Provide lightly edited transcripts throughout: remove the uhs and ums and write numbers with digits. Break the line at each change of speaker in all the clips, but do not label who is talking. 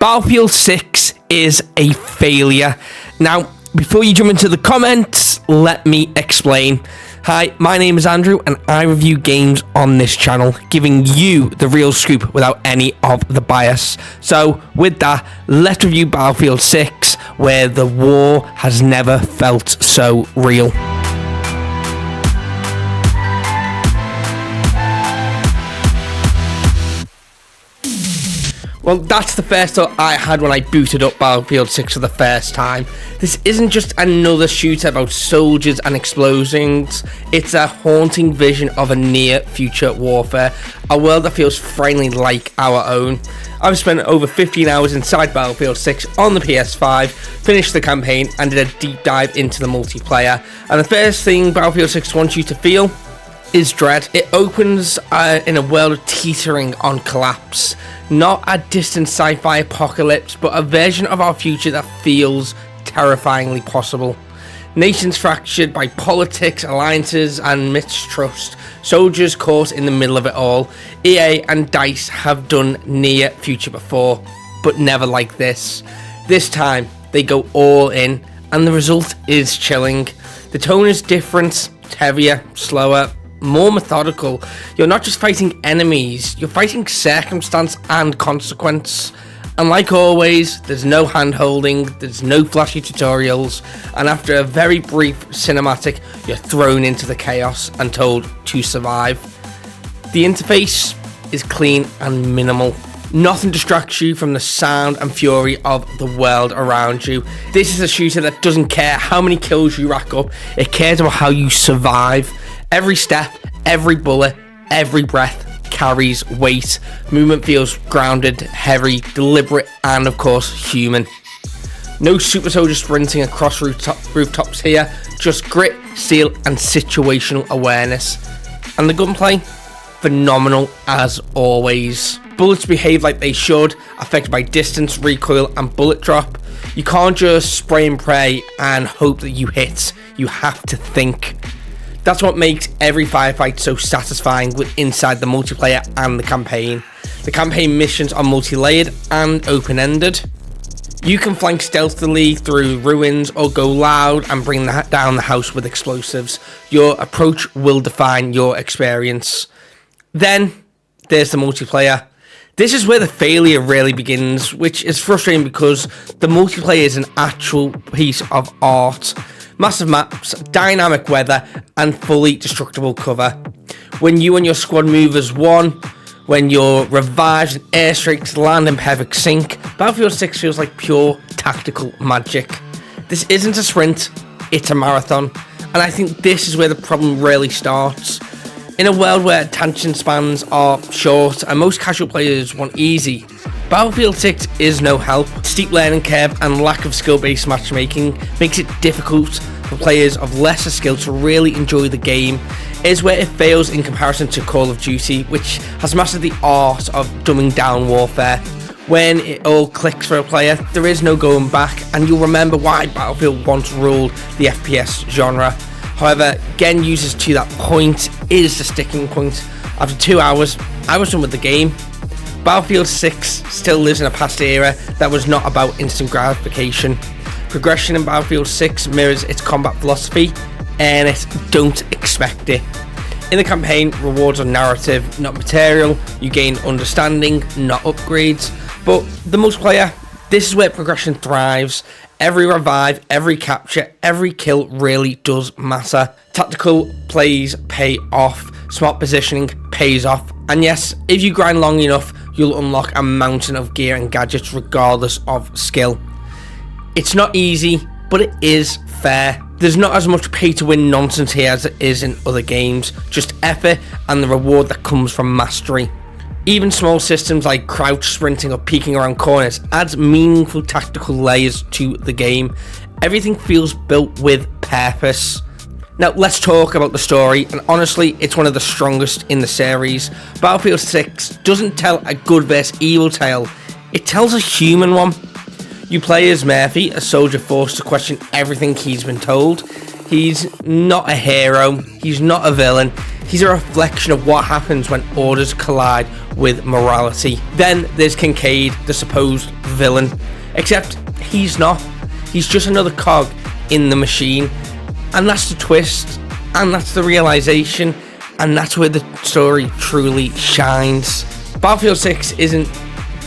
Battlefield 6 is a failure. Now, before you jump into the comments, let me explain. Hi, my name is Andrew and I review games on this channel, giving you the real scoop without any of the bias. So with that, let's review Battlefield 6, where the war has never felt so real. Well, that's the first thought I had when I booted up Battlefield 6 for the first time. This isn't just another shooter about soldiers and explosions. It's a haunting vision of a near future warfare, a world that feels finally like our own. I've spent over 15 hours inside Battlefield 6 on the PS5, finished the campaign and did a deep dive into the multiplayer. And the first thing Battlefield 6 wants you to feel is dread. It opens in a world teetering on collapse. Not a distant sci-fi apocalypse, but a version of our future that feels terrifyingly possible. Nations fractured by politics, alliances and mistrust. Soldiers caught in the middle of it all. EA and DICE have done near future before, but never like this. This time, they go all in, and the result is chilling. The tone is different, heavier, slower, more methodical. You're not just fighting enemies, you're fighting circumstance and consequence. And like always, there's no hand-holding, there's no flashy tutorials, and after a very brief cinematic, you're thrown into the chaos and told to survive. The interface is clean and minimal. Nothing distracts you from the sound and fury of the world around you. This is a shooter that doesn't care how many kills you rack up, it cares about how you survive. Every step, every bullet, every breath carries weight. Movement feels grounded, heavy, deliberate, and of course, human. No super soldier sprinting across rooftops here, just grit, steel, and situational awareness. And the gunplay? Phenomenal as always. Bullets behave like they should, affected by distance, recoil, and bullet drop. You can't just spray and pray and hope that you hit. You have to think. That's what makes every firefight so satisfying with inside the multiplayer and the campaign. The campaign missions are multi-layered and open-ended. You can flank stealthily through ruins or go loud and bring down the house with explosives. Your approach will define your experience. Then, there's the multiplayer. This is where the failure really begins, which is frustrating because the multiplayer is an actual piece of art. Massive maps, dynamic weather, and fully destructible cover. When you and your squad move as one, when you're revived and airstrikes land in perfect sync, Battlefield 6 feels like pure tactical magic. This isn't a sprint, it's a marathon, and I think this is where the problem really starts. In a world where attention spans are short and most casual players want easy, Battlefield 6 is no help. Steep learning curve and lack of skill-based matchmaking makes it difficult for players of lesser skill to really enjoy the game. It is where it fails in comparison to Call of Duty, which has mastered the art of dumbing down warfare. When it all clicks for a player, there is no going back, and you'll remember why Battlefield once ruled the FPS genre. However, getting users to that point is the sticking point. After 2 hours, I was done with the game. Battlefield 6 still lives in a past era that was not about instant gratification. Progression in Battlefield 6 mirrors its combat philosophy, and don't expect it. In the campaign, rewards are narrative, not material. You gain understanding, not upgrades. But the multiplayer, this is where progression thrives. Every revive, every capture, every kill really does matter. Tactical plays pay off. Smart positioning pays off. And yes, if you grind long enough, you'll unlock a mountain of gear and gadgets regardless of skill. It's not easy, but it is fair. There's not as much pay-to-win nonsense here as it is in other games, just effort and the reward that comes from mastery. Even small systems like crouch, sprinting or peeking around corners adds meaningful tactical layers to the game. Everything feels built with purpose. Now let's talk about the story, and honestly it's one of the strongest in the series. Battlefield 6 doesn't tell a good versus evil tale, it tells a human one. You play as Murphy, a soldier forced to question everything he's been told. He's not a hero, he's not a villain, He's a reflection of what happens when orders collide with morality. Then there's Kincaid, the supposed villain, except he's not. He's just another cog in the machine, and that's the twist, and that's the realization, and that's where the story truly shines. Battlefield 6 isn't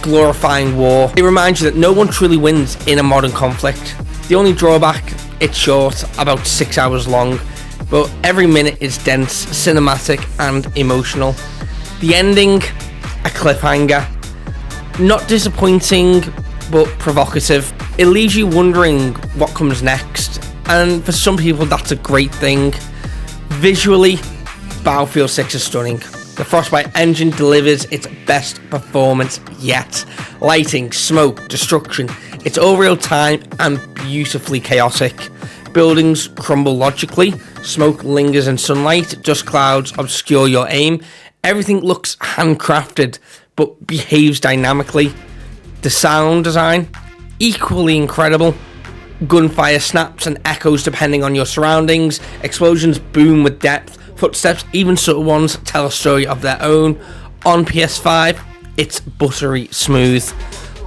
glorifying war. It reminds you that no one truly wins in a modern conflict. The only drawback, it's short, about 6 hours long, but every minute is dense, cinematic, and emotional. The ending, a cliffhanger. Not disappointing, but provocative. It leaves you wondering what comes next, and for some people that's a great thing. Visually, Battlefield 6 is stunning. The Frostbite engine delivers its best performance yet. Lighting, smoke, destruction, it's all real time and beautifully chaotic. Buildings crumble logically, smoke lingers in sunlight, dust clouds obscure your aim. Everything looks handcrafted, but behaves dynamically. The sound design, equally incredible. Gunfire snaps and echoes depending on your surroundings. Explosions boom with depth. Footsteps, even subtle ones, tell a story of their own. On PS5, it's buttery smooth.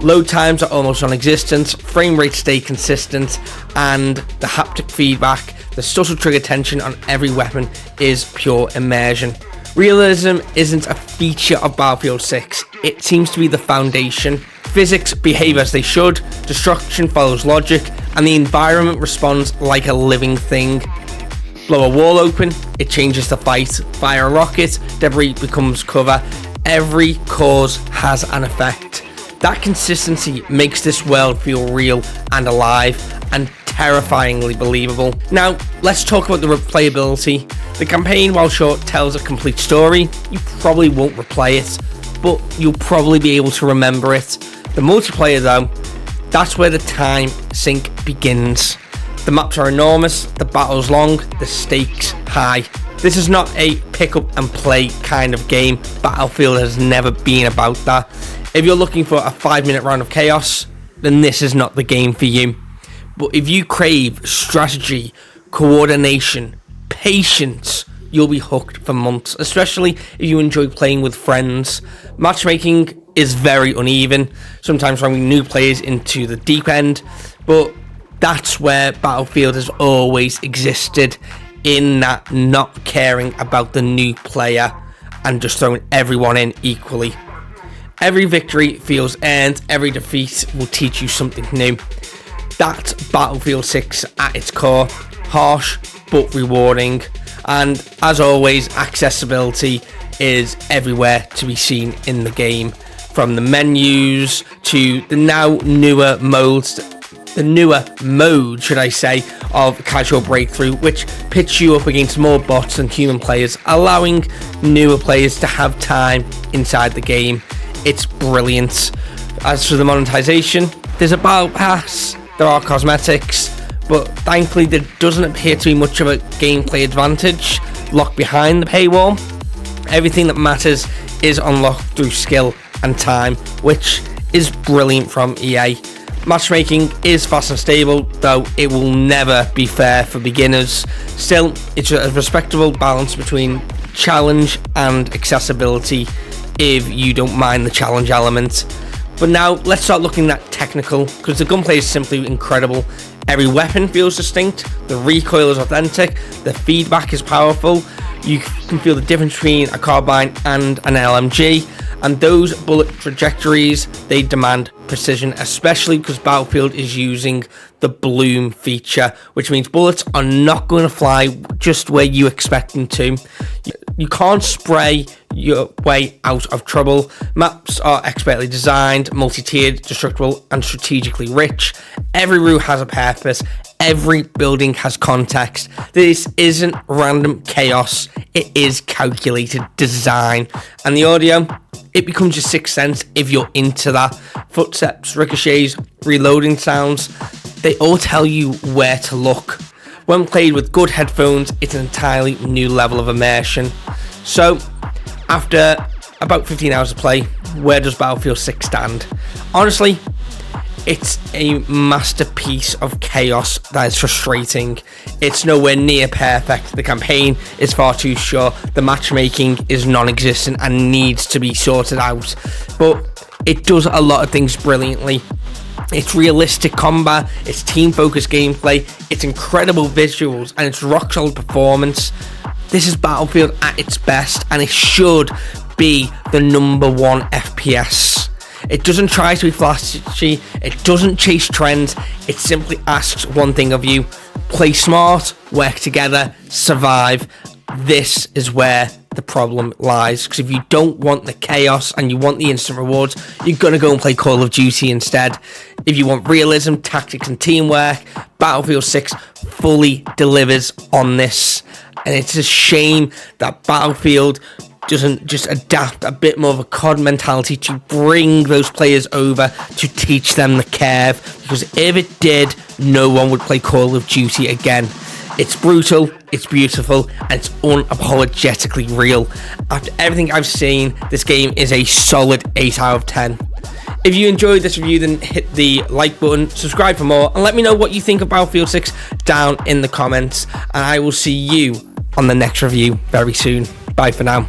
Load times are almost non-existent, frame rates stay consistent, and the haptic feedback, the subtle trigger tension on every weapon is pure immersion. Realism isn't a feature of Battlefield 6, it seems to be the foundation. Physics behave as they should, destruction follows logic, and the environment responds like a living thing. Blow a wall open, it changes the fight. Fire a rocket, debris becomes cover. Every cause has an effect. That consistency makes this world feel real and alive and terrifyingly believable. Now, let's talk about the replayability. The campaign, while short, tells a complete story. You probably won't replay it, but you'll probably be able to remember it. The multiplayer, though, that's where the time sink begins. The maps are enormous, the battle's long, the stakes high. This is not a pick up and play kind of game. Battlefield has never been about that. If you're looking for a 5-minute round of chaos, then this is not the game for you. But if you crave strategy, coordination, patience, you'll be hooked for months, especially if you enjoy playing with friends. Matchmaking is very uneven, sometimes throwing new players into the deep end, but that's where Battlefield has always existed, in that not caring about the new player and just throwing everyone in equally. Every victory feels earned, every defeat will teach you something new. That's Battlefield 6 at its core, harsh but rewarding, and as always, accessibility is everywhere to be seen in the game, from the menus to the now newer modes, the newer mode, should I say, of Casual Breakthrough, which pits you up against more bots than human players, allowing newer players to have time inside the game. It's brilliant. As for the monetization, there's a battle pass, there are cosmetics, but thankfully there doesn't appear to be much of a gameplay advantage locked behind the paywall. Everything that matters is unlocked through skill and time, which is brilliant from EA. Matchmaking is fast and stable, though it will never be fair for beginners. Still, it's a respectable balance between challenge and accessibility if you don't mind the challenge element. But now let's start looking at technical, because the gunplay is simply incredible. Every weapon feels distinct, the recoil is authentic, the feedback is powerful. You can feel the difference between a carbine and an LMG, and those bullet trajectories, they demand precision, especially because Battlefield is using the bloom feature, which means bullets are not going to fly just where you expect them to. You can't spray your way out of trouble. Maps are expertly designed, multi-tiered, destructible, and strategically rich. Every route has a purpose. Every building has context. This isn't random chaos, it is calculated design. And the audio, it becomes your sixth sense if you're into that. Footsteps, ricochets, reloading sounds, they all tell you where to look. When played with good headphones, it's an entirely new level of immersion. So, after about 15 hours of play, where does Battlefield 6 stand? Honestly, It's a masterpiece of chaos that is frustrating. It's nowhere near perfect. The campaign is far too short. The matchmaking is non-existent and needs to be sorted out. But it does a lot of things brilliantly. It's realistic combat, it's team-focused gameplay, it's incredible visuals, and it's rock-solid performance. This is Battlefield at its best, and it should be the #1 FPS. It doesn't try to be flashy, it doesn't chase trends, it simply asks one thing of you: play smart, work together, survive. This is where the problem lies, because if you don't want the chaos and you want the instant rewards, you're going to go and play Call of Duty instead. If you want realism, tactics and teamwork, Battlefield 6 fully delivers on this. And it's a shame that Battlefield doesn't just adapt a bit more of a COD mentality to bring those players over, to teach them the curve, because if it did, no one would play Call of Duty again. It's brutal, it's beautiful, and it's unapologetically real. After everything I've seen, this game is a solid 8 out of 10. If you enjoyed this review, then hit the like button, subscribe for more, and let me know what you think of Battlefield 6 down in the comments. And I will see you on the next review very soon. Bye for now.